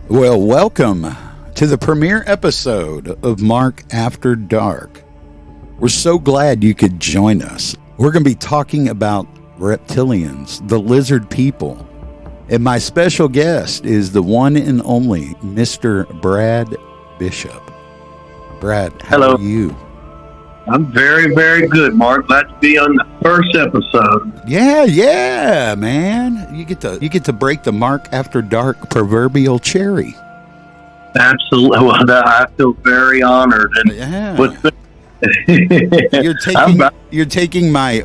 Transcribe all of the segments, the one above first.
Well, welcome to the premiere episode of Mark After Dark. We're so glad you could join us. We're going to be talking about reptilians, the lizard people. And my special guest is the one and only Mr. Brad Bishop. Brad, how are you? I'm very, very good, Mark. Glad to be on the first episode. Yeah, man. You get to break the Mark After Dark proverbial cherry. Absolutely. Well, I feel very honored. And you're taking my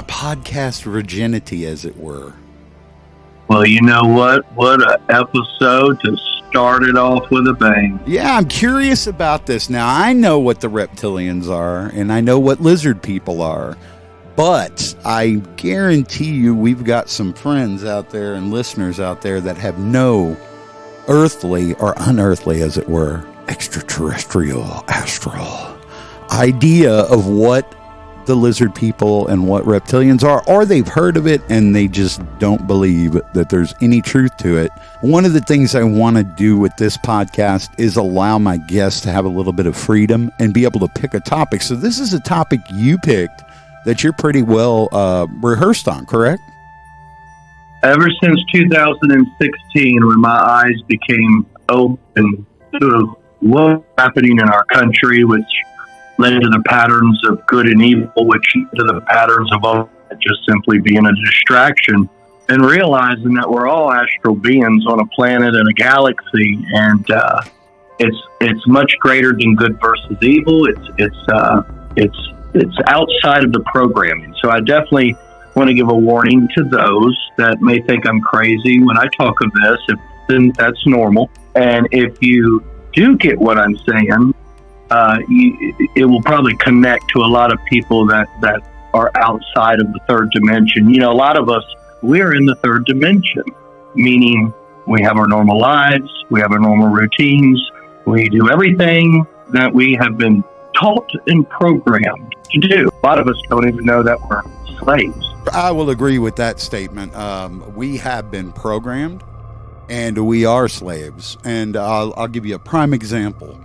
podcast virginity, as it were. Well, you know what? What an episode to start it off with a bang. Yeah, I'm curious about this. Now, I know what the reptilians are, and I know what lizard people are, but I guarantee you we've got some friends out there and listeners out there that have no earthly or unearthly, as it were, extraterrestrial, astral idea of what the lizard people and what reptilians are, or they've heard of it and they just don't believe that there's any truth to it. One of the things I want to do with this podcast is allow my guests to have a little bit of freedom and be able to pick a topic. So this is a topic you picked that you're pretty well rehearsed on, correct? Ever since 2016, when my eyes became open to what's happening in our country, which led to the patterns of good and evil, which led to the patterns of all just simply being a distraction, and realizing that we're all astral beings on a planet and a galaxy, and it's much greater than good versus evil. It's outside of the programming. So I definitely want to give a warning to those that may think I'm crazy when I talk of this. Then that's normal, and if you do get what I'm saying, it will probably connect to a lot of people that are outside of the third dimension. You know, a lot of us, we're in the third dimension, meaning we have our normal lives, we have our normal routines, we do everything that we have been taught and programmed to do. A lot of us don't even know that we're slaves. I will agree with that statement. We have been programmed, and we are slaves. And I'll give you a prime example.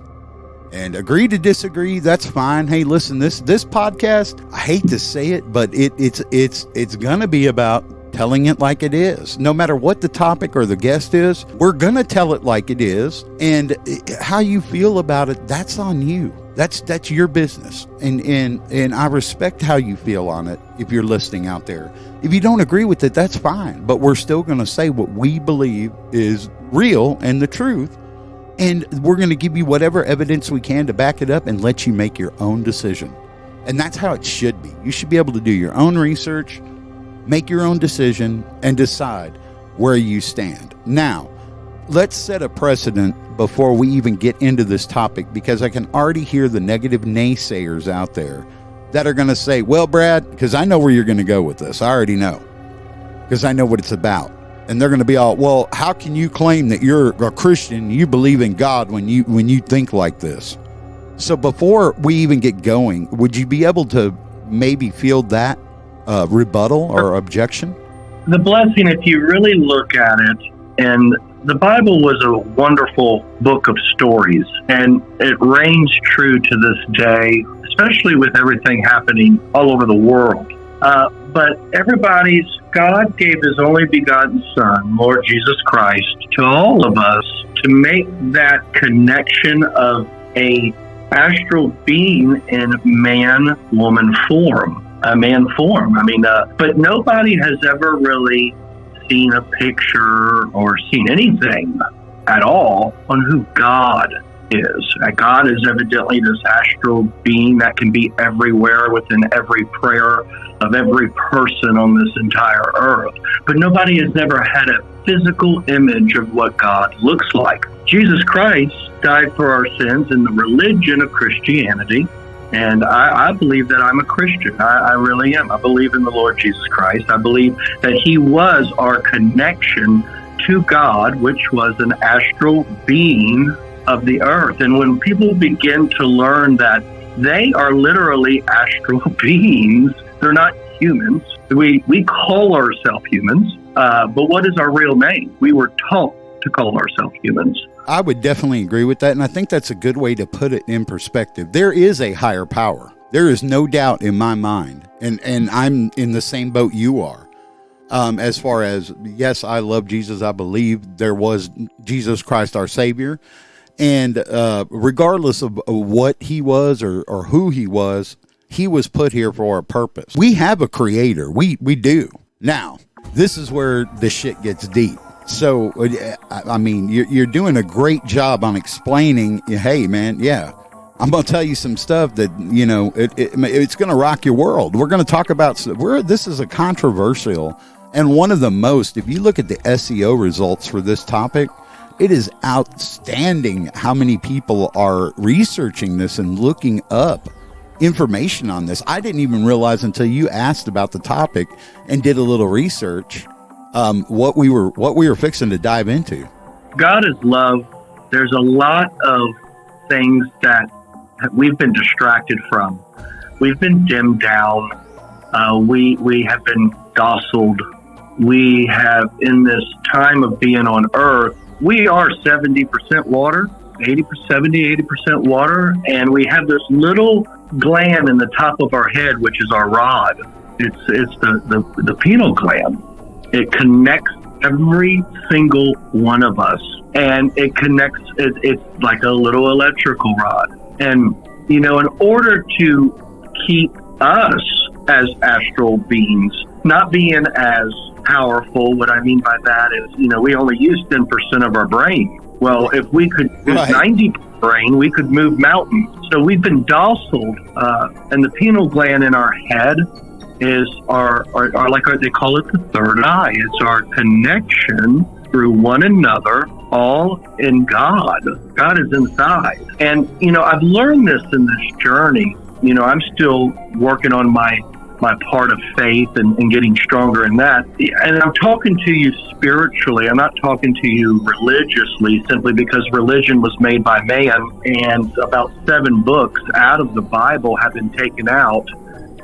And agree to disagree, that's fine. Hey, listen, this podcast, I hate to say it, but it's gonna be about telling it like it is. No matter what the topic or the guest is, we're gonna tell it like it is. And how you feel about it, that's on you. That's your business. And I respect how you feel on it if you're listening out there. If you don't agree with it, that's fine. But we're still gonna say what we believe is real and the truth. And we're going to give you whatever evidence we can to back it up and let you make your own decision. And that's how it should be. You should be able to do your own research, make your own decision, and decide where you stand. Now, let's set a precedent before we even get into this topic, because I can already hear the negative naysayers out there that are going to say, well, Brad, because I know where you're going to go with this. I already know, because I know what it's about. And they're going to be all, well, how can you claim that you're a Christian, you believe in God when you think like this? So before we even get going, would you be able to maybe field that rebuttal or objection? The blessing, if you really look at it, and the Bible was a wonderful book of stories, and it reigns true to this day, especially with everything happening all over the world. But God gave His only begotten Son, Lord Jesus Christ, to all of us to make that connection of a astral being in man-woman form, a man form. But nobody has ever really seen a picture or seen anything at all on who God is. God is evidently this astral being that can be everywhere within every prayer of every person on this entire earth. But nobody has ever had a physical image of what God looks like. Jesus Christ died for our sins in the religion of Christianity. And I believe that I'm a Christian. I really am. I believe in the Lord Jesus Christ. I believe that He was our connection to God, which was an astral being of the earth. And when people begin to learn that they are literally astral beings, they're not humans. We call ourselves humans, but what is our real name? We were taught to call ourselves humans. I would definitely agree with that, and I think that's a good way to put it in perspective. There is a higher power. There is no doubt in my mind, and I'm in the same boat you are. As far as, yes, I love Jesus. I believe there was Jesus Christ, our Savior. And regardless of what he was or who he was put here for a purpose. We have a creator. We do. Now, this is where the shit gets deep. So, I mean, you're doing a great job on explaining, hey, man, yeah, I'm going to tell you some stuff that, you know, it's going to rock your world. We're going to talk about, this is a controversial, and one of the most, if you look at the SEO results for this topic, it is outstanding how many people are researching this and looking up information on this. I didn't even realize until you asked about the topic and did a little research, what we were fixing to dive into. God is love. There's a lot of things that we've been distracted from. We've been dimmed down. We have been dociled. We have, in this time of being on earth, we are 70% water, 80% water, and we have this little gland in the top of our head, which is our rod. It's the pineal gland. It connects every single one of us, and it connects. It's like a little electrical rod. And you know, in order to keep us as astral beings not being as powerful, what I mean by that is, you know, we only use 10% of our brain. Well, if we could use 90% brain, we could move mountains. So we've been docile, and the pineal gland in our head is our like they call it the third eye. It's our connection through one another, all in God. God is inside. And, you know, I've learned this in this journey. You know, I'm still working on my part of faith and getting stronger in that. And I'm talking to you spiritually. I'm not talking to you religiously, simply because religion was made by man, and about 7 books out of the Bible have been taken out.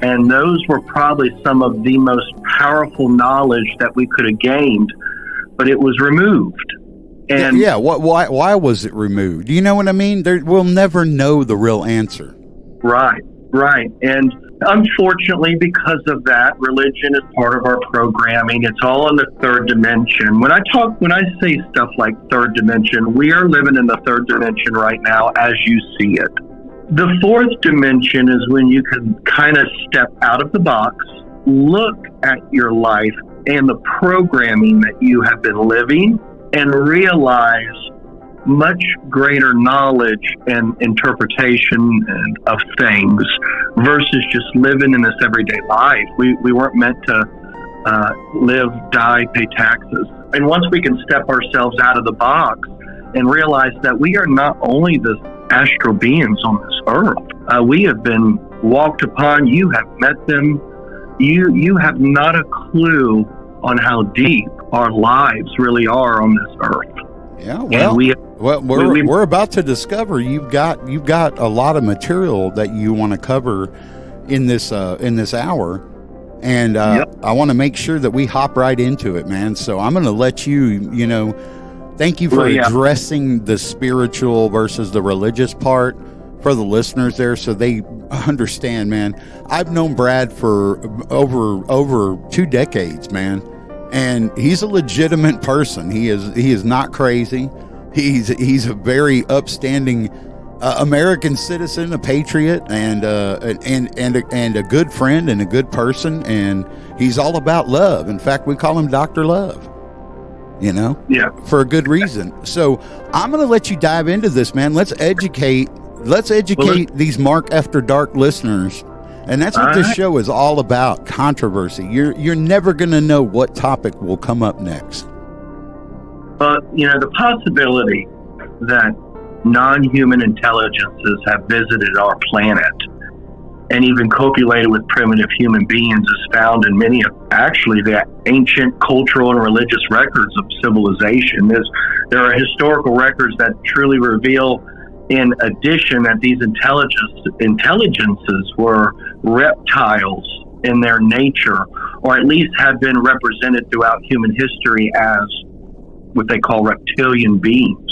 And those were probably some of the most powerful knowledge that we could have gained, but it was removed. And yeah, why was it removed? Do you know what I mean? We'll never know the real answer. Right. And unfortunately, because of that, religion is part of our programming. It's all in the third dimension. When I say stuff like third dimension, we are living in the third dimension right now as you see it. The fourth dimension is when you can kind of step out of the box, look at your life and the programming that you have been living, and realize much greater knowledge and interpretation of things versus just living in this everyday life. We weren't meant to live, die, pay taxes. And once we can step ourselves out of the box and realize that we are not only the astral beings on this earth, we have been walked upon. You have met them. You have not a clue on how deep our lives really are on this earth. Yeah, well, we're about to discover you've got a lot of material that you want to cover in this hour, and yep. I want to make sure that we hop right into it, man. So I'm going to let you know, thank you for addressing the spiritual versus the religious part for the listeners there, so they understand, man. I've known Brad for over 2 decades, man. And he's a legitimate person. He is not crazy. He's a very upstanding American citizen, a patriot, and a good friend and a good person. And he's all about love. In fact, we call him Dr. Love. You know, for a good reason. So I'm going to let you dive into this, man. Let's educate these Mark After Dark listeners. And that's what this show is all about, controversy. You're never going to know what topic will come up next. But, you know, the possibility that non-human intelligences have visited our planet and even copulated with primitive human beings is found in many of, actually, the ancient cultural and religious records of civilization. There are historical records that truly reveal, in addition, that these intelligences were reptiles in their nature, or at least have been represented throughout human history as what they call reptilian beings,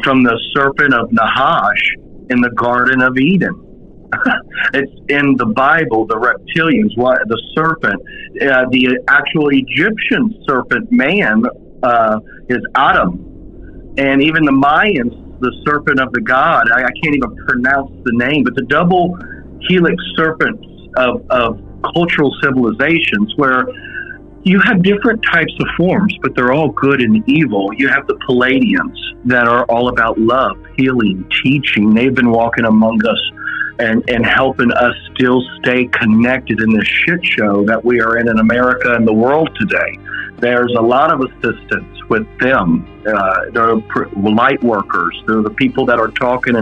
from the serpent of Nahash in the Garden of Eden. It's in the Bible, the reptilians, the serpent, the actual Egyptian serpent man is Adam. And even the Mayans, the serpent of the god, I can't even pronounce the name, but the double helix serpents of cultural civilizations, where you have different types of forms, but they're all good and evil. You have the Palladians that are all about love, healing, teaching. They've been walking among us and helping us still stay connected in this shit show that we are in America and the world today. There's a lot of assistance with them. They're light workers. They're the people that are talking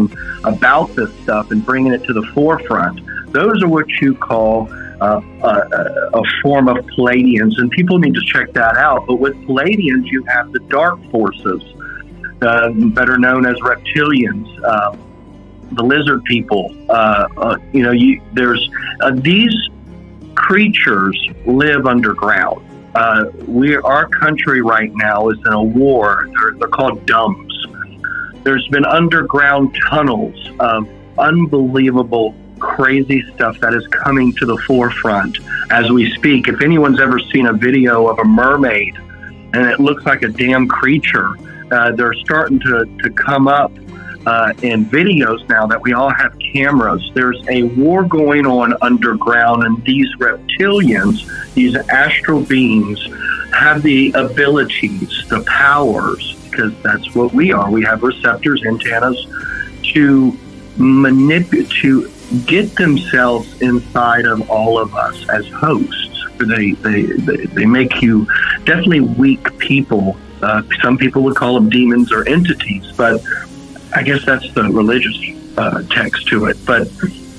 about this stuff and bringing it to the forefront. Those are what you call a form of Palladians, and people need to check that out. But with Palladians, you have the dark forces, better known as reptilians, the lizard people. These creatures live underground. Our country right now is in a war. They're called DUMBs. There's been underground tunnels of unbelievable, crazy stuff that is coming to the forefront as we speak. If anyone's ever seen a video of a mermaid and it looks like a damn creature, they're starting to come up in videos now that we all have cameras. There's a war going on underground, and these reptilians, these astral beings, have the abilities, the powers, because that's what we are. We have receptors, antennas, to manipulate, to get themselves inside of all of us as hosts. They make you definitely weak people. Some people would call them demons or entities, but I guess that's the religious text to it. But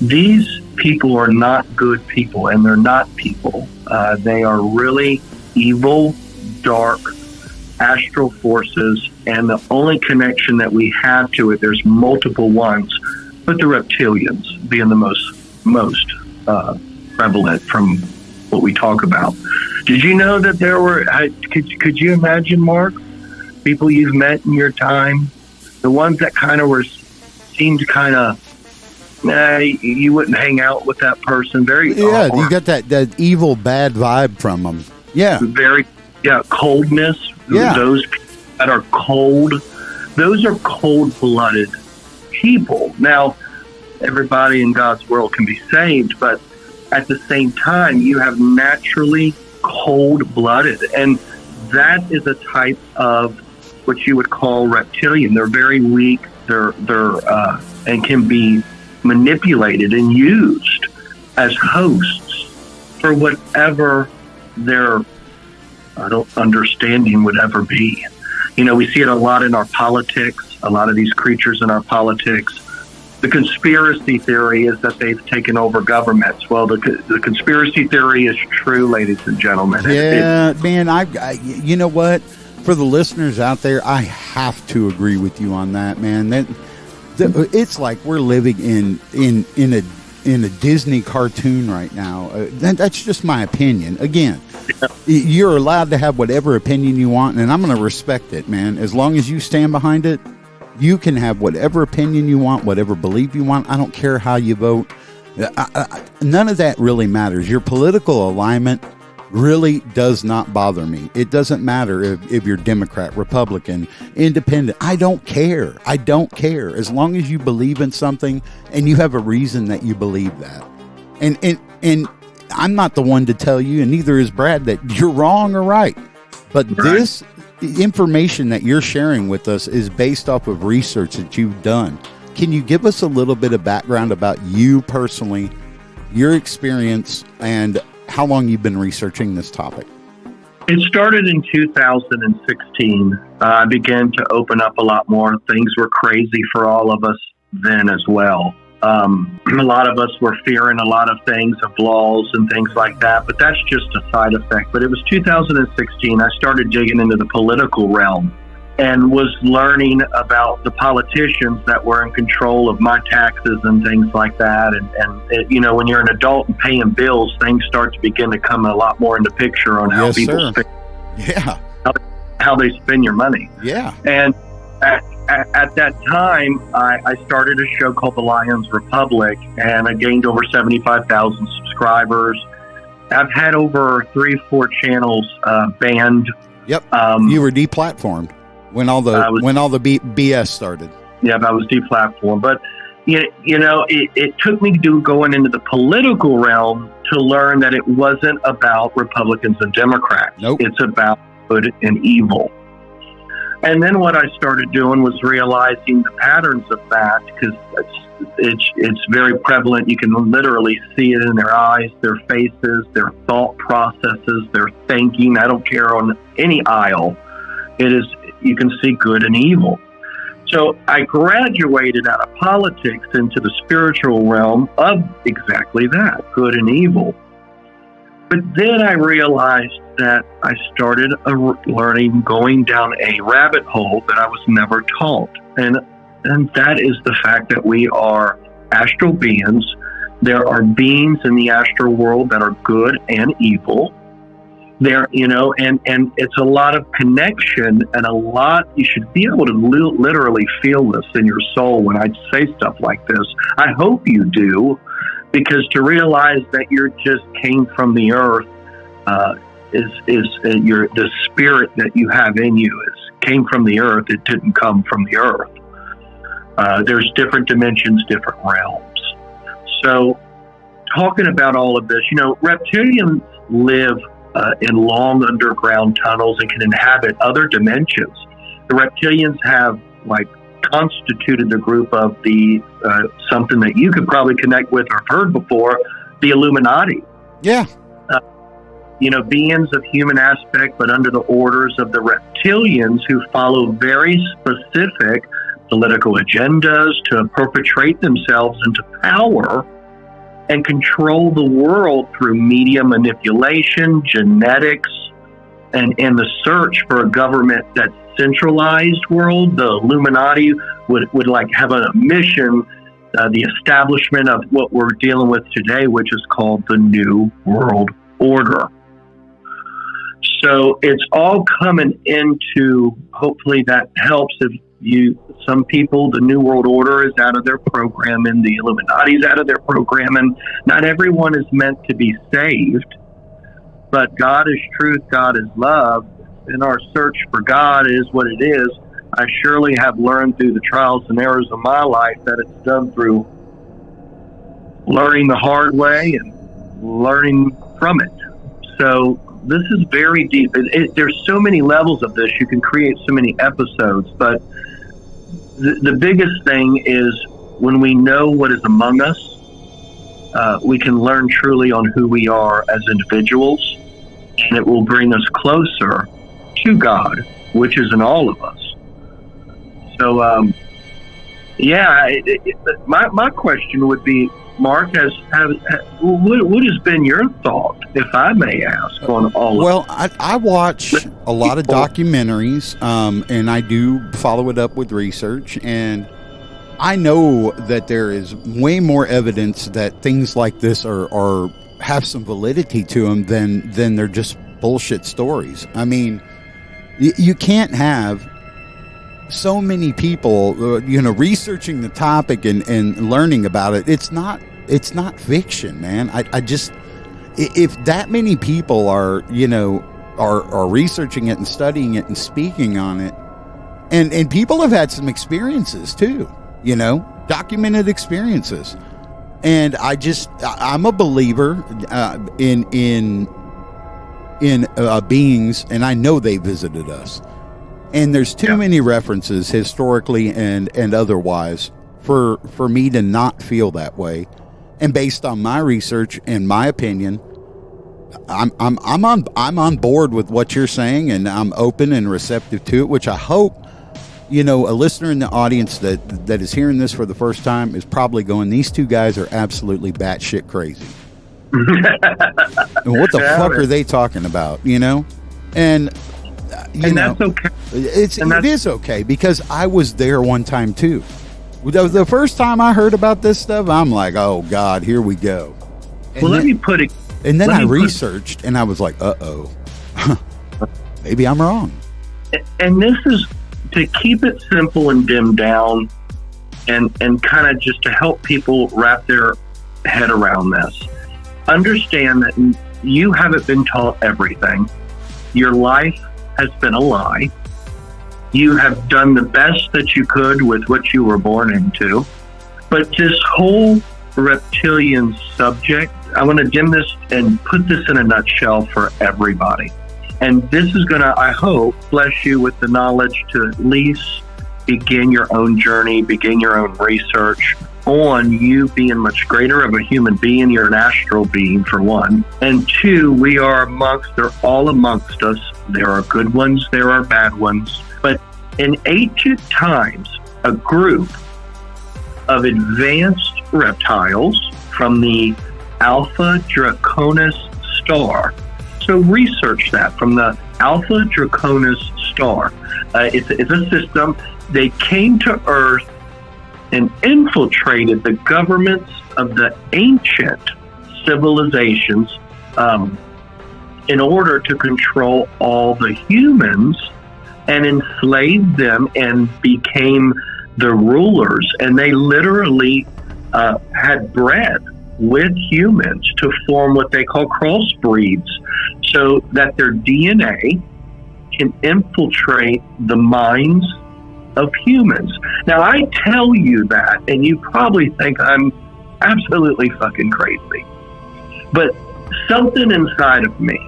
these people are not good people, and they're not people. They are really evil, dark, astral forces, and the only connection that we have to it, there's multiple ones, but the reptilians being the most prevalent from what we talk about. Did you know that there were, could you imagine, Mark, people you've met in your time, the ones that seemed kind of, you wouldn't hang out with that person. You got that evil, bad vibe from them. Yeah. Coldness. Yeah. Those that are cold, those are cold-blooded people. Now, everybody in God's world can be saved, but at the same time, you have naturally cold-blooded, and that is a type of what you would call reptilian. They're very weak. They're and can be manipulated and used as hosts for whatever their understanding would ever be. We see it a lot in our politics. A lot of these creatures in our politics. The conspiracy theory is that they've taken over governments. Well, the conspiracy theory is true, ladies and gentlemen. Yeah, man. I you know what? For the listeners out there, I have to agree with you on that, man. It's like we're living in a Disney cartoon right now. That's just my opinion. Again, you're allowed to have whatever opinion you want, and I'm going to respect it, man. As long as you stand behind it, you can have whatever opinion you want, whatever belief you want. I don't care how you vote. None of that really matters. Your political alignment really does not bother me. It doesn't matter if you're Democrat, Republican, Independent. I don't care. I don't care. As long as you believe in something and you have a reason that you believe that. And I'm not the one to tell you, and neither is Brad, that you're wrong or right. But this information that you're sharing with us is based off of research that you've done. Can you give us a little bit of background about you personally, your experience, and how long you've been researching this topic? It started in 2016. I began to open up a lot more. Things were crazy for all of us then as well. A lot of us were fearing a lot of things, of laws and things like that, but that's just a side effect. But it was 2016. I started digging into the political realm and was learning about the politicians that were in control of my taxes and things like that. And when you're an adult and paying bills, things start to begin to come a lot more into picture on how people spend. Yeah. how they spend your money. Yeah. And at that time, I started a show called The Lions Republic, and I gained over 75,000 subscribers. I've had over 3 or 4 channels banned. Yep. You were deplatformed when all the BS started. Yeah, I was deplatformed. But you know, it took me going into the political realm to learn that it wasn't about Republicans and Democrats. Nope. It's about good and evil. And then what I started doing was realizing the patterns of that, because it's very prevalent. You can literally see it in their eyes, their faces, their thought processes, their thinking. I don't care on any aisle. You can see good and evil. So I graduated out of politics into the spiritual realm of exactly that, good and evil. But then I realized that I started learning, going down a rabbit hole that I was never taught. And that is the fact that we are astral beings. There are beings in the astral world that are good and evil. There, you know, and it's a lot of connection and a lot, you should be able to literally feel this in your soul when I say stuff like this. I hope you do, because to realize that you just came from the earth, the spirit that you have in you came from the earth. It didn't come from the earth. There's different dimensions, different realms. So talking about all of this, you know, reptilians live in long underground tunnels and can inhabit other dimensions. The reptilians have constituted the group of the something that you could probably connect with or heard before, the Illuminati. Yeah. You know, beings of human aspect, but under the orders of the reptilians, who follow very specific political agendas to perpetrate themselves into power and control the world through media manipulation, genetics, and the search for a government that's centralized world. The Illuminati would have a mission, the establishment of what we're dealing with today, which is called the New World Order. So it's all coming into, hopefully that helps. Some people, the New World Order is out of their program and the Illuminati is out of their program, and not everyone is meant to be saved. But God is truth, God is love, and our search for God is what it is. I surely have learned through the trials and errors of my life that it's done through learning the hard way and learning from it. So this is very deep. There's so many levels of this. You can create so many episodes, but the biggest thing is when we know what is among us, we can learn truly on who we are as individuals, and it will bring us closer to God, which is in all of us. So, my question would be, Mark, what has been your thought, if I may ask, on all of Well, I watch a lot of documentaries, and I do follow it up with research, and I know that there is way more evidence that things like this are have some validity to them than they're just bullshit stories. I mean, you can't have so many people, researching the topic and learning about it. It's not fiction, man. I just, if that many people are researching it and studying it and speaking on it, and people have had some experiences too, documented experiences. And I'm a believer in beings, and I know they visited us. And there's too many references historically and otherwise for me to not feel that way. And based on my research and my opinion, I'm on board with what you're saying, and I'm open and receptive to it, which I hope, a listener in the audience that is hearing this for the first time is probably going, these two guys are absolutely batshit crazy. And what the fuck are they talking about, And that's okay. It is okay, because I was there one time too. The first time I heard about this stuff, I'm like, oh God, here we go. And let me put it. And then I researched, and I was like, maybe I'm wrong. And this is to keep it simple and dimmed down, and kind of just to help people wrap their head around this. Understand that you haven't been taught everything. Your life has been a lie. You have done the best that you could with what you were born into. But this whole reptilian subject, I want to dim this and put this in a nutshell for everybody. And this is going to, I hope, bless you with the knowledge to at least begin your own journey, begin your own research on you being much greater of a human being. You're an astral being, for one. And two, they're all amongst us. There are good ones, there are bad ones. But in ancient times, a group of advanced reptiles from the Alpha Draconis star. So research that, from the Alpha Draconis star. It's a system. They came to Earth and infiltrated the governments of the ancient civilizations in order to control all the humans and enslaved them and became the rulers. And they literally had bred with humans to form what they call crossbreeds, so that their DNA can infiltrate the minds of humans. Now, I tell you that, and you probably think I'm absolutely fucking crazy. But something inside of me,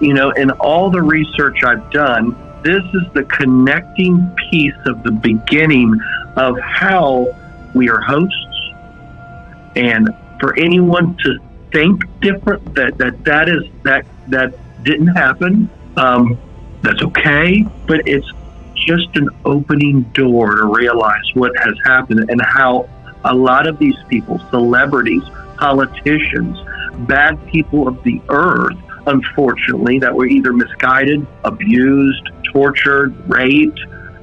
in all the research I've done, this is the connecting piece of the beginning of how we are hosts. And for anyone to think different, that didn't happen, that's okay. But it's just an opening door to realize what has happened and how a lot of these people, celebrities, politicians, bad people of the earth, unfortunately, that were either misguided, abused, tortured, raped,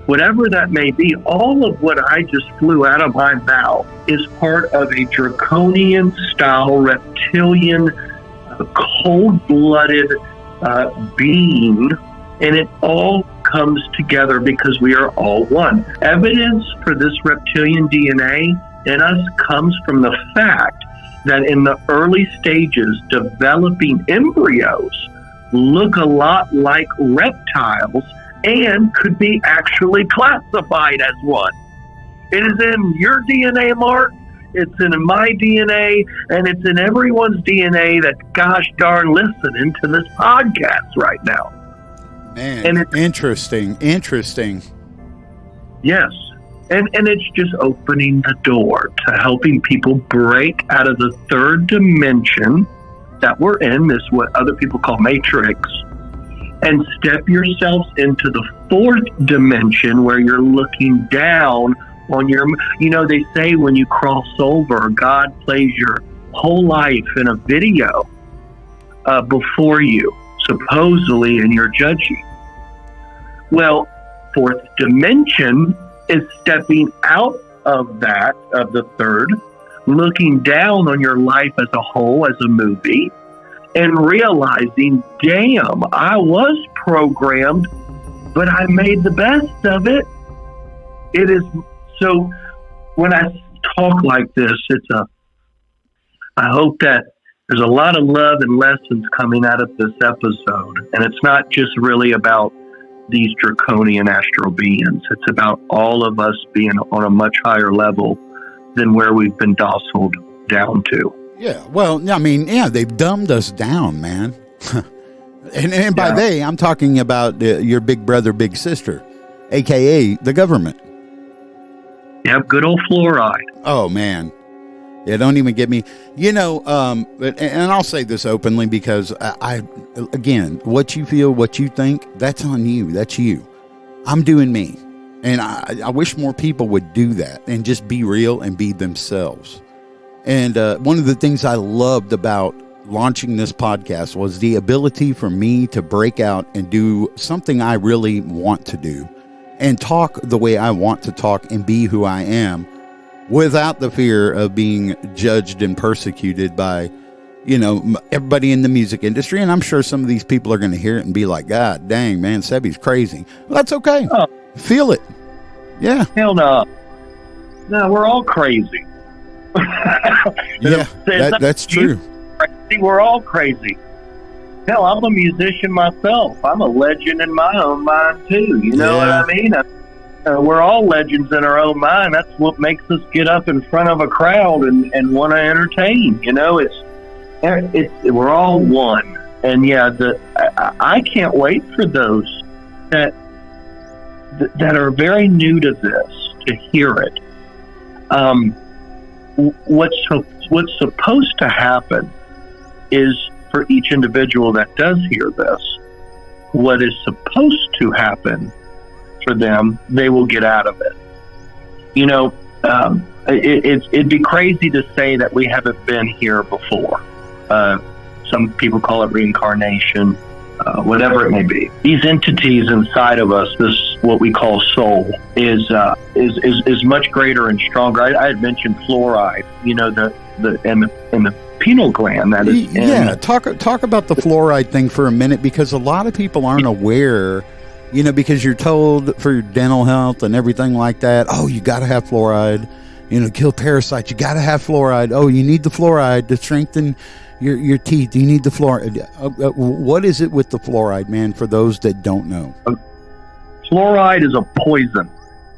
whatever that may be, all of what I just flew out of my mouth is part of a draconian style, reptilian, cold-blooded being, and it all comes together because we are all one. Evidence for this reptilian DNA in us comes from the fact that in the early stages, developing embryos look a lot like reptiles and could be actually classified as one. It is in your DNA, Mark. It's in my DNA, and it's in everyone's DNA that, gosh darn, listening to this podcast right now. Man, and it's interesting. Yes. And it's just opening the door to helping people break out of the third dimension that we're in, this what other people call matrix, and step yourselves into the fourth dimension where you're looking down on your, they say when you cross over, God plays your whole life in a video before you, supposedly, and you're judging. Well, fourth dimension is stepping out of that, of the third, looking down on your life as a whole, as a movie, and realizing, damn, I was programmed, but I made the best of it. It is, so when I talk like this, I hope that there's a lot of love and lessons coming out of this episode. And it's not just really about these draconian astral beings. It's about all of us being on a much higher level than where we've been dociled down to. Yeah, well, I mean, they've dumbed us down, man. and by they, I'm talking about your big brother, big sister, a.k.a. the government. Yep, good old fluoride. Oh, man. Yeah, don't even get me. And I'll say this openly because again, what you feel, what you think, that's on you. That's you. I'm doing me. And I wish more people would do that and just be real and be themselves. And one of the things I loved about launching this podcast was the ability for me to break out and do something I really want to do and talk the way I want to talk and be who I am, without the fear of being judged and persecuted by, everybody in the music industry, and I'm sure some of these people are going to hear it and be like, God dang, man, Sebby's crazy. Well, that's okay. Oh. Feel it. Yeah. Hell no. No, we're all crazy. Yeah, that's true. Crazy. We're all crazy. Hell, I'm a musician myself. I'm a legend in my own mind, too. You know what I mean? We're all legends in our own mind. That's what makes us get up in front of a crowd and want to entertain. We're all one. And yeah, I can't wait for those that are very new to this to hear it. What's supposed to happen is for each individual that does hear this, what is supposed to happen for them, they will get out of it. It'd be crazy to say that we haven't been here before. Some people call it reincarnation, whatever it may be. These entities inside of us, this what we call soul, is much greater and stronger. I had mentioned fluoride, the pineal gland that is. Yeah, talk about the fluoride thing for a minute, because a lot of people aren't aware. Because you're told for your dental health and everything like that, oh, you got to have fluoride, kill parasites. You got to have fluoride. Oh, you need the fluoride to strengthen your teeth. You need the fluoride. What is it with the fluoride, man, for those that don't know? Fluoride is a poison.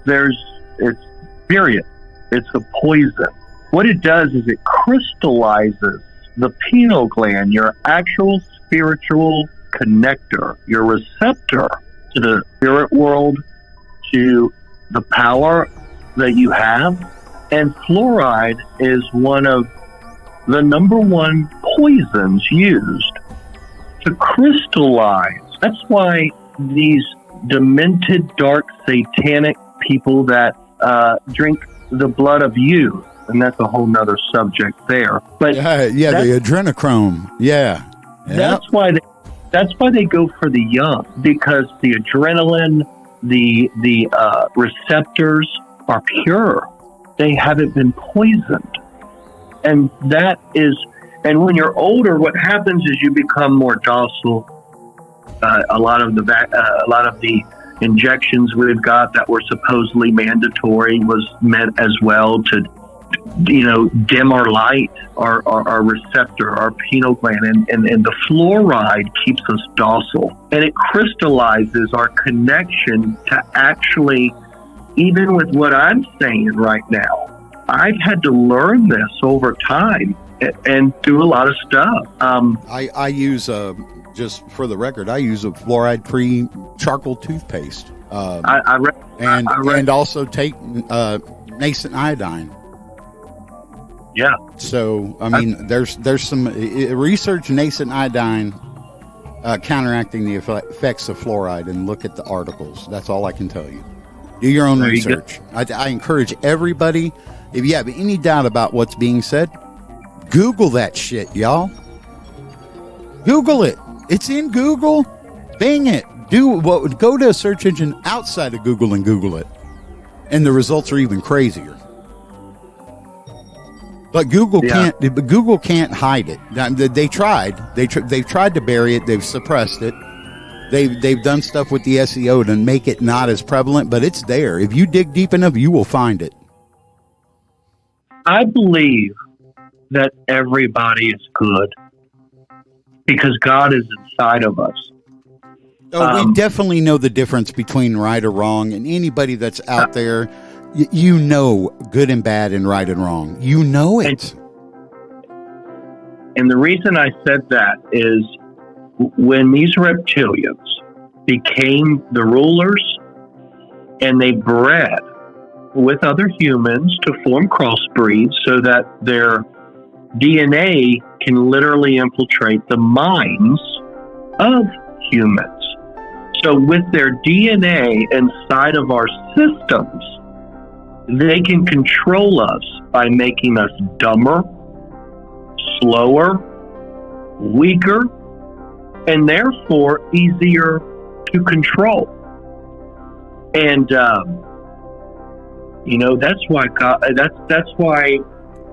It's period. It's a poison. What it does is it crystallizes the pineal gland, your actual spiritual connector, your receptor to the spirit world, to the power that you have. And fluoride is one of the number one poisons used to crystallize. That's why these demented, dark, satanic people that drink the blood of youth, and that's a whole nother subject there. But the adrenochrome. Yeah. That's why they go for the young, because the adrenaline, the receptors are pure. They haven't been poisoned. And when you're older, what happens is you become more docile. A lot of the injections we've got that were supposedly mandatory was meant as well to, dim our light, our receptor, our pineal gland, and the fluoride keeps us docile, and it crystallizes our connection to actually, even with what I'm saying right now, I've had to learn this over time and do a lot of stuff. I use just for the record, I use a fluoride-free charcoal toothpaste. And also take nascent iodine. Yeah. So there's some research nascent iodine counteracting the effects of fluoride, and look at the articles. That's all I can tell you. Do your own research. I encourage everybody. If you have any doubt about what's being said, Google that shit, y'all. Google it. It's in Google. Bing it. Go to a search engine outside of Google and Google it. And the results are even crazier. But Google can't hide it. They tried. They've tried to bury it. They've suppressed it. They've done stuff with the SEO to make it not as prevalent, but it's there. If you dig deep enough, you will find it. I believe that everybody is good because God is inside of us. Oh, we definitely know the difference between right or wrong, and anybody that's out there, you know good and bad and right and wrong. You know it. And the reason I said that is when these reptilians became the rulers and they bred with other humans to form crossbreeds so that their DNA can literally infiltrate the minds of humans. So with their DNA inside of our systems, they can control us by making us dumber, slower, weaker, and therefore easier to control. And that's why God. That's why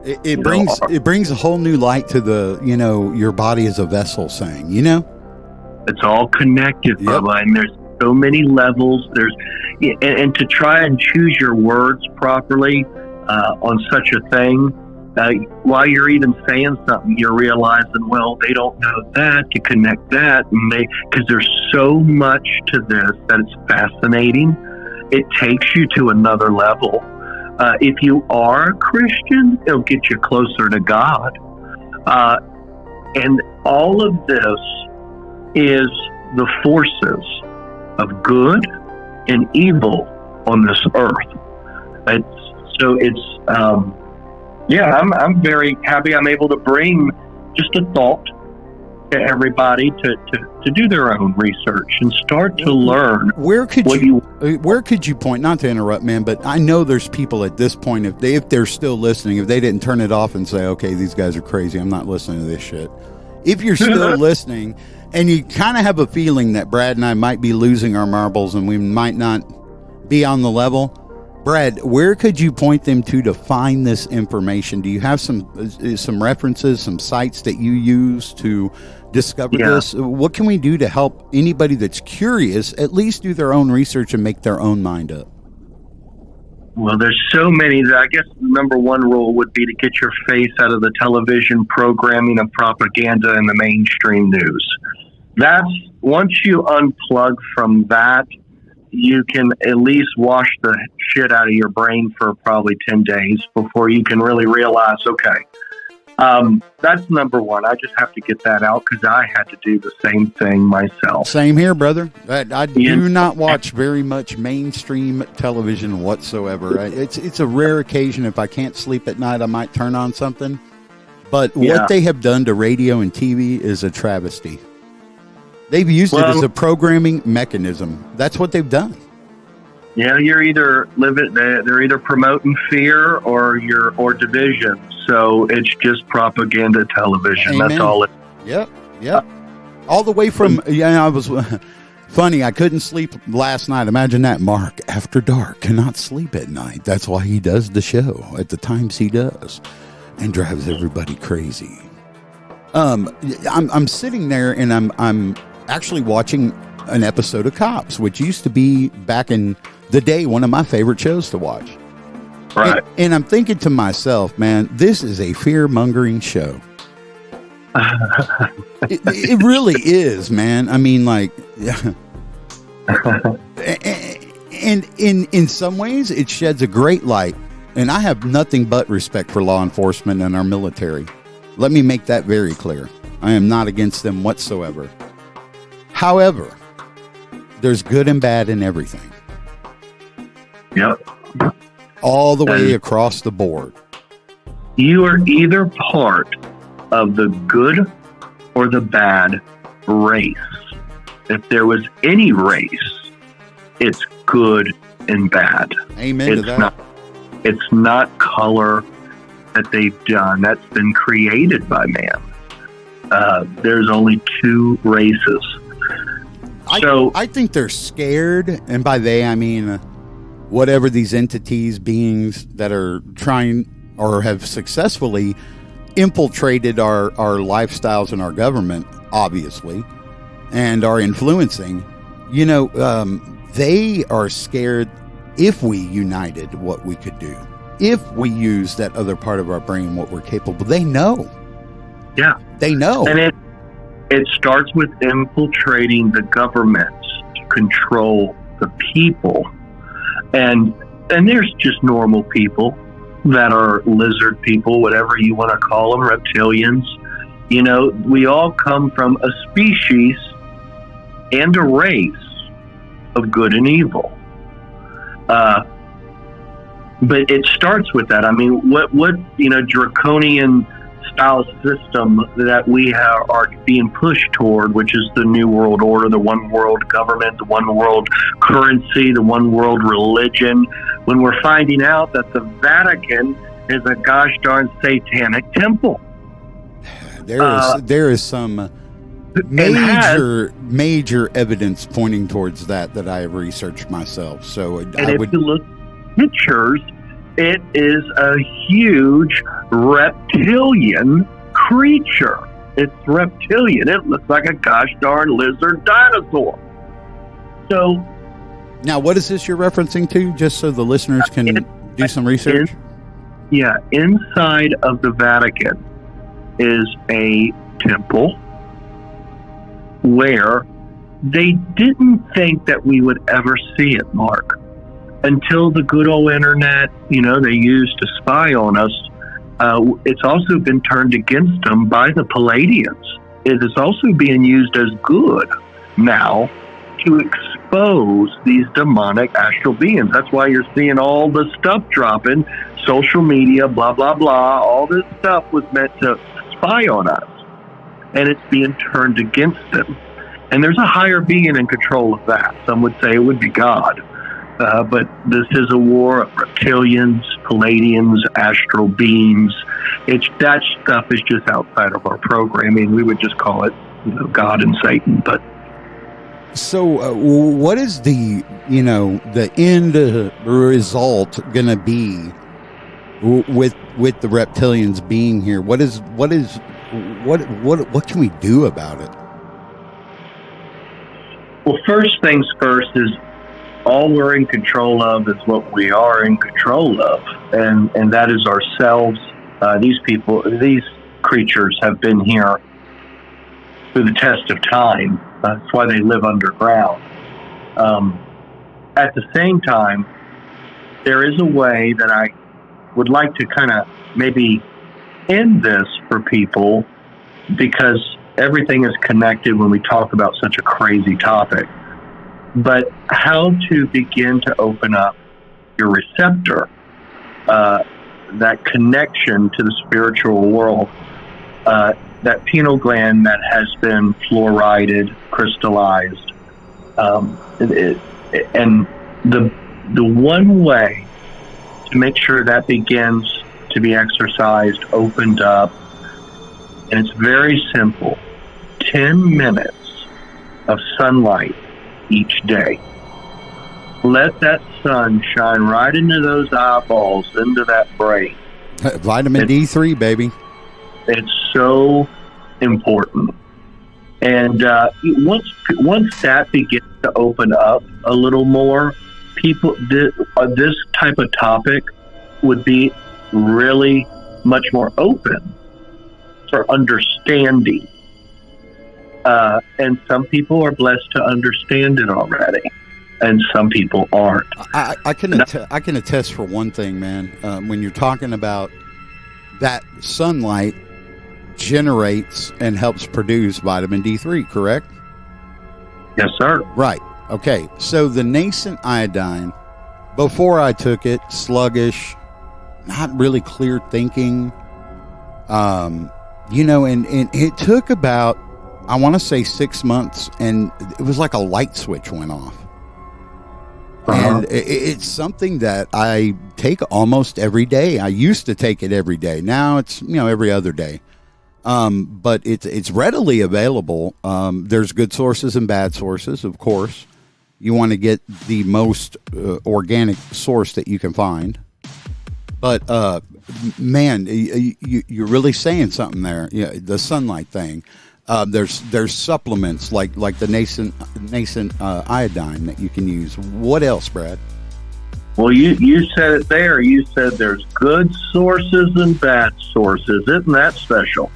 It brings a whole new light to the, your body is a vessel saying, It's all connected, Bubba, and there's so many levels. And to try and choose your words properly on such a thing, while you're even saying something, you're realizing, well, they don't know that, to connect that, and because there's so much to this that it's fascinating. It takes you to another level. If you are a Christian, it'll get you closer to God. And all of this is the forces of good and evil on this earth. I'm very happy I'm able to bring just a thought to everybody to do their own research and start to learn. Where could you point, not to interrupt, man, but I know there's people at this point, if they're still listening, if they didn't turn it off and say, okay, these guys are crazy, I'm not listening to this shit. If you're still listening and you kind of have a feeling that Brad and I might be losing our marbles and we might not be on the level, Brad, where could you point them to find this information? Do you have some references, some sites that you use to discover this? What can we do to help anybody that's curious at least do their own research and make their own mind up? Well, there's so many. I guess the number one rule would be to get your face out of the television programming of propaganda and the mainstream news. That's once you unplug from that, you can at least wash the shit out of your brain for probably 10 days before you can really realize, okay, that's number one. I just have to get that out because I had to do the same thing myself. Same here, brother. I do not watch very much mainstream television whatsoever. It's a rare occasion. If I can't sleep at night, I might turn on something. But what they have done to radio and TV is a travesty. They've used it as a programming mechanism. That's what they've done. Yeah, they're either promoting fear or division. So it's just propaganda television. Amen. That's all it. Yep. All the way from I was funny. I couldn't sleep last night. Imagine that. Mark, after dark, cannot sleep at night. That's why he does the show at the times he does, and drives everybody crazy. I'm sitting there and I'm actually watching an episode of Cops, which used to be back in the day one of my favorite shows to watch. Right. And I'm thinking to myself, man, this is a fear-mongering show. It really is, man. I mean, like, and in some ways, it sheds a great light. And I have nothing but respect for law enforcement and our military. Let me make that very clear. I am not against them whatsoever. However, there's good and bad in everything. Yep. All the way across the board. You are either part of the good or the bad race. If there was any race, it's good and bad. Amen to that. It's not color that they've done. That's been created by man. There's only two races. I think they're scared, and by they I mean whatever these entities, beings that are trying or have successfully infiltrated our lifestyles and our government, obviously, and are influencing. They are scared if we united what we could do. If we use that other part of our brain, what we're capable, they know. Yeah. They know. And it starts with infiltrating the government to control the people. And there's just normal people that are lizard people, whatever you want to call them, reptilians. We all come from a species and a race of good and evil. But it starts with that. I mean, what draconian style system that we are being pushed toward, which is the New World Order, the one world government, the one world currency, the one world religion, when we're finding out that the Vatican is a gosh darn satanic temple. There is some major evidence pointing towards that I have researched myself. So if you look at pictures, it is a huge reptilian creature. It's reptilian. It looks like a gosh darn lizard dinosaur. So now, what is this you're referencing to, just so the listeners can do some research? Inside of the Vatican is a temple where they didn't think that we would ever see it, Mark, until the good old internet, they used to spy on us. It's also been turned against them by the Palladians. It is also being used as good now to expose these demonic astral beings. That's why you're seeing all the stuff dropping, social media, blah, blah, blah. All this stuff was meant to spy on us, and it's being turned against them. And there's a higher being in control of that. Some would say it would be God. But this is a war of reptilians, Palladians, astral beings. That stuff is just outside of our programming. We would just call it, God and Satan. But so, what is the end result going to be with the reptilians being here? What can we do about it? Well, first things first is all we're in control of is what we are in control of, and that is ourselves. These creatures have been here through the test of time. That's why they live underground. At the same time, there is a way that I would like to kind of maybe end this for people, because everything is connected when we talk about such a crazy topic. But how to begin to open up your receptor, that connection to the spiritual world, that pineal gland that has been fluorided, crystallized, and the one way to make sure that begins to be exercised, opened up, and it's very simple: 10 minutes of sunlight each day. Let that sun shine right into those eyeballs, into that brain. Vitamin D3, baby. It's so important. And once that begins to open up a little more, people, this type of topic would be really much more open for understanding. And some people are blessed to understand it already, and some people aren't. I can attest for one thing, man. When you're talking about that, sunlight generates and helps produce vitamin D3, correct? Yes, sir. Right. Okay. So the nascent iodine, before I took it, sluggish, not really clear thinking, and it took about, I want to say 6 months, and it was like a light switch went off. And it's something that I take almost every day. I used to take it every day. Now it's, every other day. But it's readily available. There's good sources and bad sources, of course. You want to get the most organic source that you can find. But, man, you're really saying something there. Yeah, the sunlight thing. There's supplements like the nascent iodine that you can use. What else, Brad? Well, you said it there. You said there's good sources and bad sources. Isn't that special?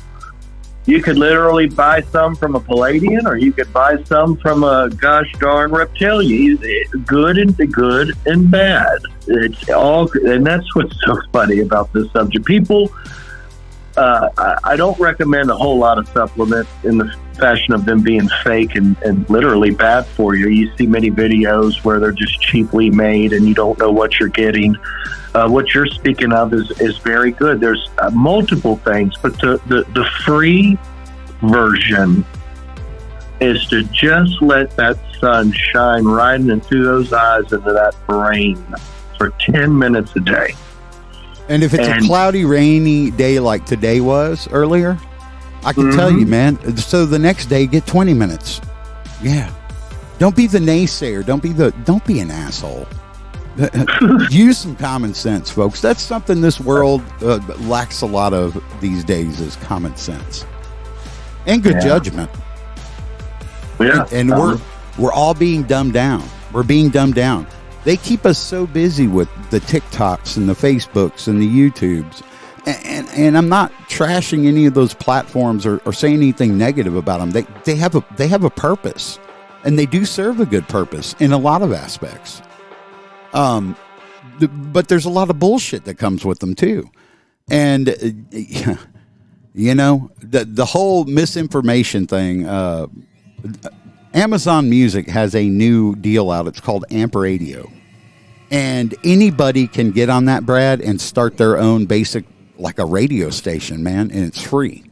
You could literally buy some from a Palladian, or you could buy some from a gosh darn reptilian. Good and bad. It's all, and that's what's so funny about this subject. People. I don't recommend a whole lot of supplements in the fashion of them being fake and literally bad for you. You see many videos where they're just cheaply made and you don't know what you're getting. What you're speaking of is very good. There's multiple things, but the free version is to just let that sun shine right into those eyes, into that brain for 10 minutes a day. And if it's a cloudy, rainy day like today was earlier, I can tell you, man. So the next day, get 20 minutes. Yeah. Don't be the naysayer. Don't be an asshole. Use some common sense, folks. That's something this world lacks a lot of these days, is common sense and good judgment. Yeah, and we're all being dumbed down. We're being dumbed down. They keep us so busy with the TikToks and the Facebooks and the YouTubes. And I'm not trashing any of those platforms or saying anything negative about them. They have a purpose, and they do serve a good purpose in a lot of aspects. But there's a lot of bullshit that comes with them too. And you know, the whole misinformation thing. Amazon Music has a new deal out. It's called Amp Radio, and anybody can get on that, Brad, and start their own basic, like a radio station, man, and it's free.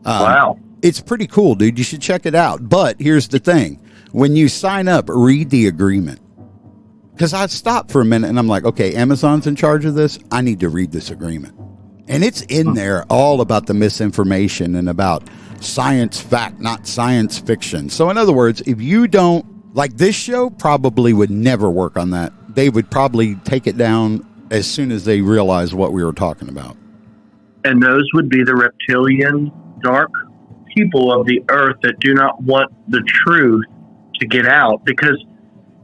Wow. It's pretty cool, dude. You should check it out. But here's the thing. When you sign up, read the agreement. Because I stopped for a minute and I'm like, okay, Amazon's in charge of this. I need to read this agreement. And it's in there all about the misinformation and about science fact, not science fiction. So in other words, if you don't, like, this show probably would never work on that. They would probably take it down as soon as they realize what we were talking about. And those would be the reptilian, dark people of the earth that do not want the truth to get out. Because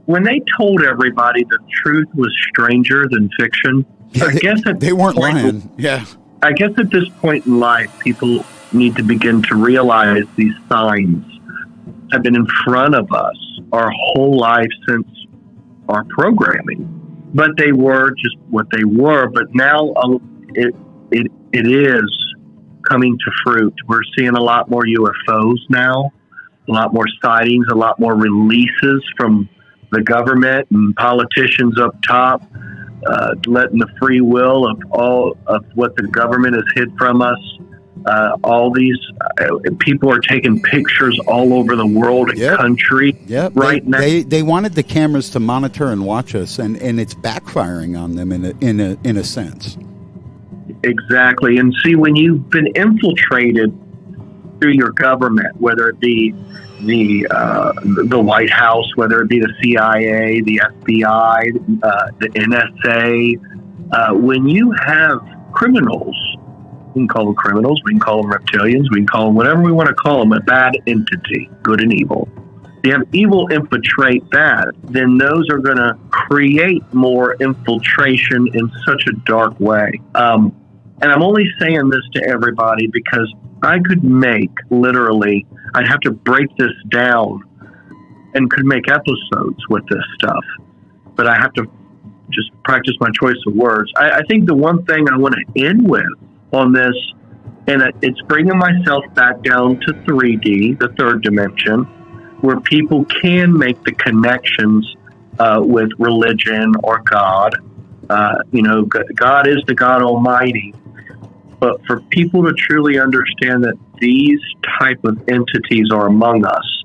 when they told everybody the truth was stranger than fiction, I guess they weren't lying. Yeah. I guess at this point in life, people need to begin to realize these signs have been in front of us our whole life since our programming. But they were just what they were. But now it is coming to fruit. We're seeing a lot more UFOs now, a lot more sightings, a lot more releases from the government and politicians up top, letting the free will of all of what the government has hid from us. All these people are taking pictures all over the world and country right now. They wanted the cameras to monitor and watch us, and it's backfiring on them in a sense. Exactly. And see, when you've been infiltrated through your government, whether it be the White House, whether it be the CIA, the FBI, the NSA, when you have criminals, we can call them criminals, we can call them reptilians, we can call them whatever we want to call them, a bad entity, good and evil. If you have evil infiltrate that, then those are going to create more infiltration in such a dark way. And I'm only saying this to everybody because I could make, literally, I'd have to break this down and could make episodes with this stuff. But I have to just practice my choice of words. I think the one thing I want to end with on this, and it's bringing myself back down to 3D, the third dimension, where people can make the connections with religion or God. God is the God Almighty. But for people to truly understand that these type of entities are among us,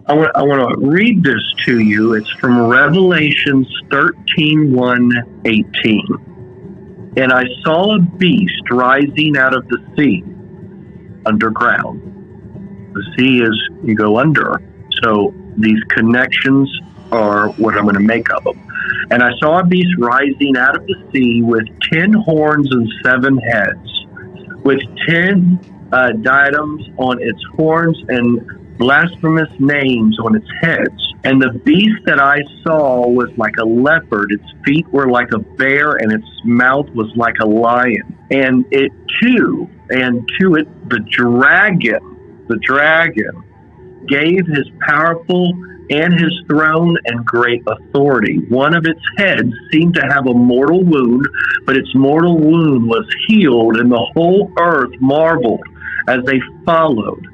I want to read this to you. It's from Revelations 13:1-18. And I saw a beast rising out of the sea, underground. The sea is, you go under. So these connections are what I'm going to make of them. And I saw a beast rising out of the sea with 10 horns and 7 heads, with 10 diadems on its horns and blasphemous names on its heads. And the beast that I saw was like a leopard. Its feet were like a bear, and its mouth was like a lion. And it too, and to it the dragon gave his powerful and his throne and great authority. One of its heads seemed to have a mortal wound, but its mortal wound was healed, and the whole earth marveled as they followed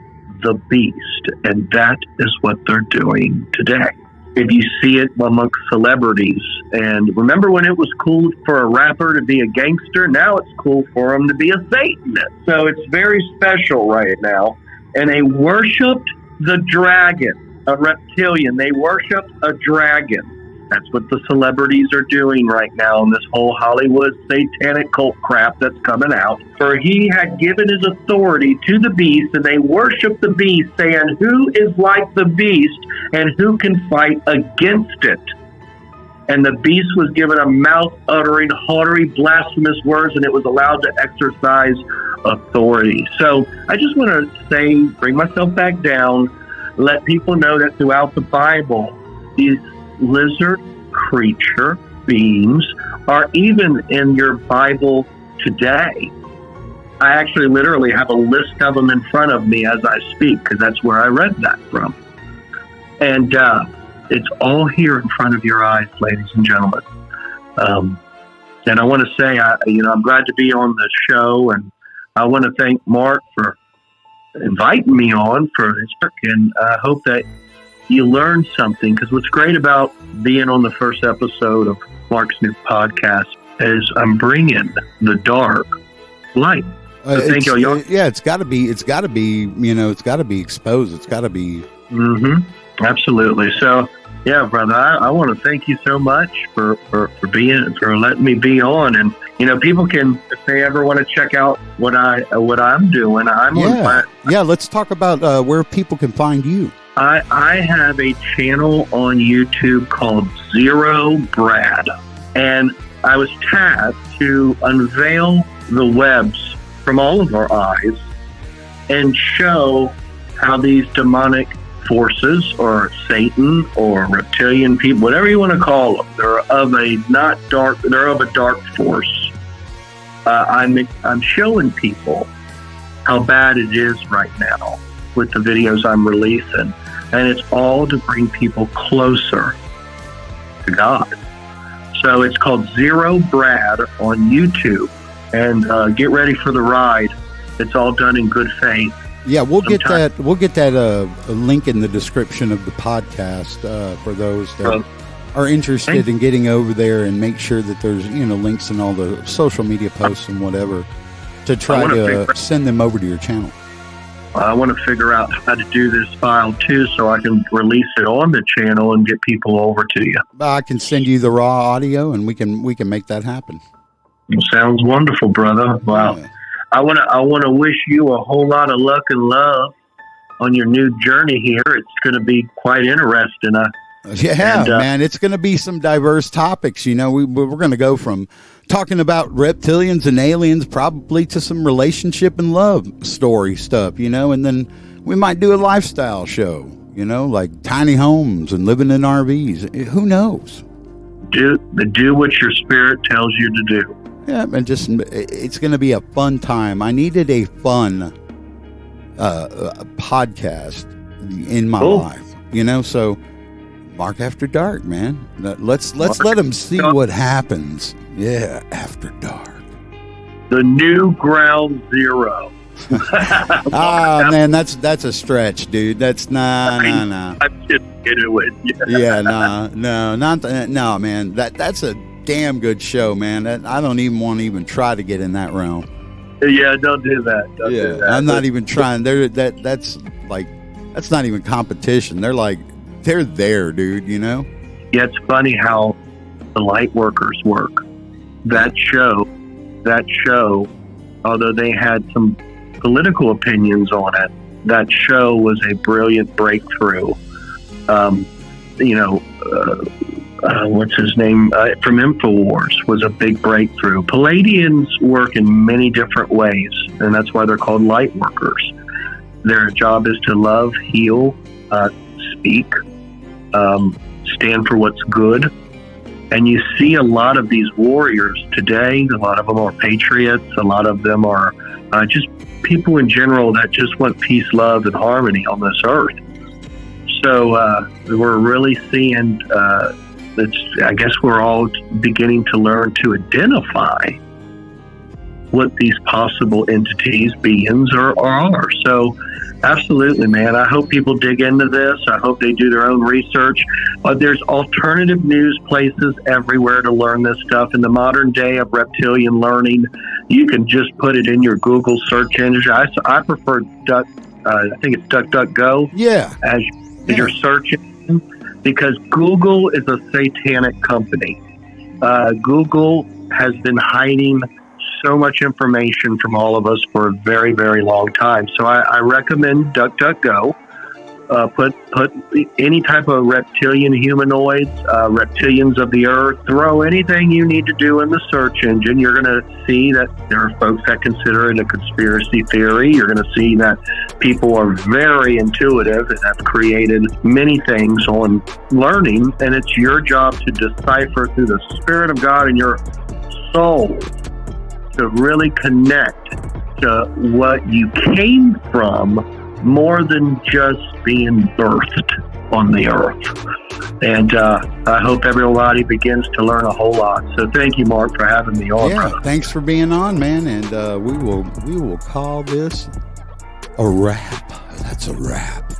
the beast. And that is what they're doing today. If you see it amongst celebrities, and remember when it was cool for a rapper to be a gangster, now it's cool for him to be a Satanist. So it's very special right now. And they worshipped the dragon. A reptilian. They worship a dragon. That's what the celebrities are doing right now in this whole Hollywood satanic cult crap that's coming out. For he had given his authority to the beast, and they worship the beast, saying, "Who is like the beast, and who can fight against it?" And the beast was given a mouth uttering haughty, blasphemous words, and it was allowed to exercise authority. So I just want to say, bring myself back down, let people know that throughout the Bible, these lizard creature beings are even in your Bible today. I actually literally have a list of them in front of me as I speak, because that's where I read that from. And it's all here in front of your eyes, ladies and gentlemen. And I want to say, I'm glad to be on the show, and I want to thank Mark for inviting me on for his work, and I hope that you learned something, because what's great about being on the first episode of Mark's new podcast is I'm bringing the dark light. So thank you, y'all. Yeah, it's got to be exposed. It's got to be. Mm-hmm. Absolutely. So, yeah, brother, I want to thank you so much for letting me be on. And people can, if they ever want to check out what I'm doing, let's talk about where people can find you. I have a channel on YouTube called Zero Brad, and I was tasked to unveil the webs from all of our eyes and show how these demonic forces, or Satan, or reptilian people, whatever you want to call them, they're of a dark force. I'm showing people how bad it is right now with the videos I'm releasing, and it's all to bring people closer to God. So it's called Zero Brad on YouTube, and get ready for the ride. It's all done in good faith. Yeah, we'll get that a link in the description of the podcast for those that are interested in getting over there, and make sure that there's links in all the social media posts and whatever to try to send them over to your channel. I want to figure out how to do this file too, so I can release it on the channel and get people over to you. I can send you the raw audio, and we can make that happen. Sounds wonderful, brother. Wow. Yeah. I want to wish you a whole lot of luck and love on your new journey here. It's going to be quite interesting. Man, it's going to be some diverse topics. We're going to go from talking about reptilians and aliens probably to some relationship and love story stuff, and then we might do a lifestyle show, like tiny homes and living in RVs. Who knows? Do what your spirit tells you to do. Yeah, and it's going to be a fun time. I needed a fun podcast in my life, so Mark After Dark, man. Let's let them see what happens. Yeah, After Dark. The new Ground Zero. Man, that's a stretch, dude. That's nah. I'm just kidding with you. Yeah, no, man. That's a damn good show, man. I don't even want to even try to get in that realm. Yeah, don't do that. Don't do that. I'm not even trying. That's not even competition. They're there, dude. Yeah, it's funny how the light workers work. That show, although they had some political opinions on it, that show was a brilliant breakthrough. What's his name from InfoWars was a big breakthrough. Palladians work in many different ways, and that's why they're called light workers. Their job is to love, heal, speak, stand for what's good. And you see a lot of these warriors today. A lot of them are patriots. A lot of them are just people in general that just want peace, love, and harmony on this earth. So we're really seeing I guess we're all beginning to learn to identify what these possible entities, beings are. So absolutely, man. I hope people dig into this. I hope they do their own research. There's alternative news places everywhere to learn this stuff. In the modern day of reptilian learning, you can just put it in your Google search engine. I prefer I think it's DuckDuckGo. Yeah. As your search engine, because Google is a satanic company. Google has been hiding so much information from all of us for a very, very long time. So I recommend DuckDuckGo. put any type of reptilian humanoids, reptilians of the earth. Throw anything you need to do in the search engine. You're going to see that there are folks that consider it a conspiracy theory. You're going to see that people are very intuitive and have created many things on learning, and it's your job to decipher through the Spirit of God in your soul to really connect to what you came from, more than just being birthed on the earth. And I hope everybody begins to learn a whole lot. So thank you, Mark, for having me on. Yeah, brother. thanks for being on, man. And we will call this a wrap. That's a wrap.